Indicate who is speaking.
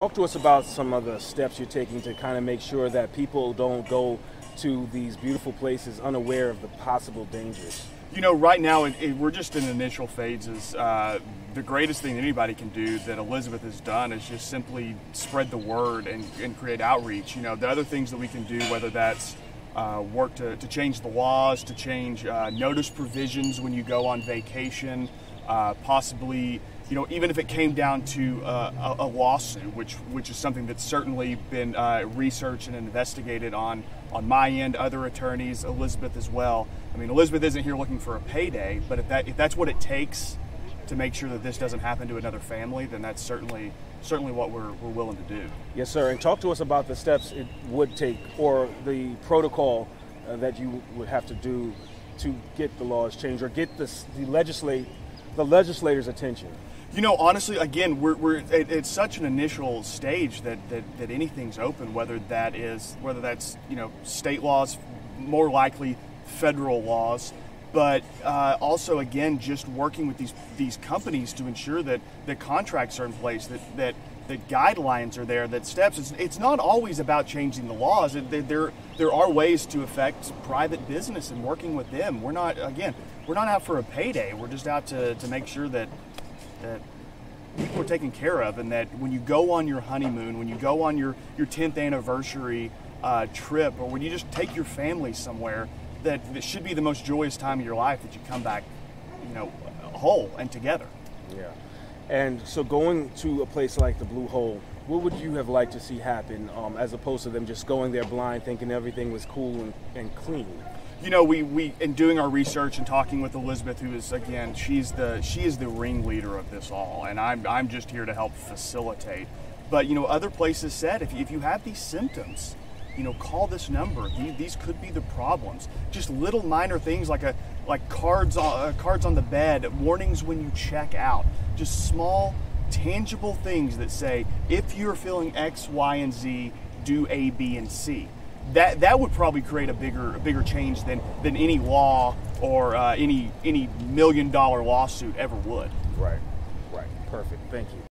Speaker 1: Talk to us about some of the steps you're taking to kind of make sure that people don't go to these beautiful places unaware of the possible dangers.
Speaker 2: You know, right now we're just in initial phases. The greatest thing that anybody can do that Elizabeth has done is just simply spread the word and create outreach. You know, the other things that we can do, whether that's work to change the laws, to change notice provisions when you go on vacation, possibly, you know, even if it came down to a lawsuit, which is something that's certainly been researched and investigated on my end, other attorneys, Elizabeth as well. I mean, Elizabeth isn't here looking for a payday, but if that's what it takes to make sure that this doesn't happen to another family, then that's certainly what we're willing to do.
Speaker 1: Yes, sir. And talk to us about the steps it would take, or the protocol that you would have to do to get the laws changed, or get the legislators' attention.
Speaker 2: You know, honestly, again, we're it's such an initial stage that anything's open, whether that's, you know, state laws, more likely federal laws, but also, again, just working with these companies to ensure that the contracts are in place, that guidelines are there, that steps. It's not always about changing the laws. There are ways to affect private business and working with them. We're not out for a payday. We're just out to make sure that people are taken care of, and that when you go on your honeymoon, when you go on your 10th anniversary trip, or when you just take your family somewhere, that it should be the most joyous time of your life, that you come back, you know, whole and together.
Speaker 1: Yeah. And so going to a place like the Blue Hole, what would you have liked to see happen, as opposed to them just going there blind, thinking everything was cool and clean?
Speaker 2: You know, we in doing our research and talking with Elizabeth, who is, again, she is the ringleader of this all, and I'm just here to help facilitate. But, you know, other places said if you have these symptoms, you know, call this number. These could be the problems. Just little minor things like cards on the bed, warnings when you check out. Just small, tangible things that say, if you're feeling X, Y, and Z, do A, B, and C. That would probably create a bigger change than any law or any $1 million lawsuit ever would.
Speaker 1: Right. Perfect. Thank you.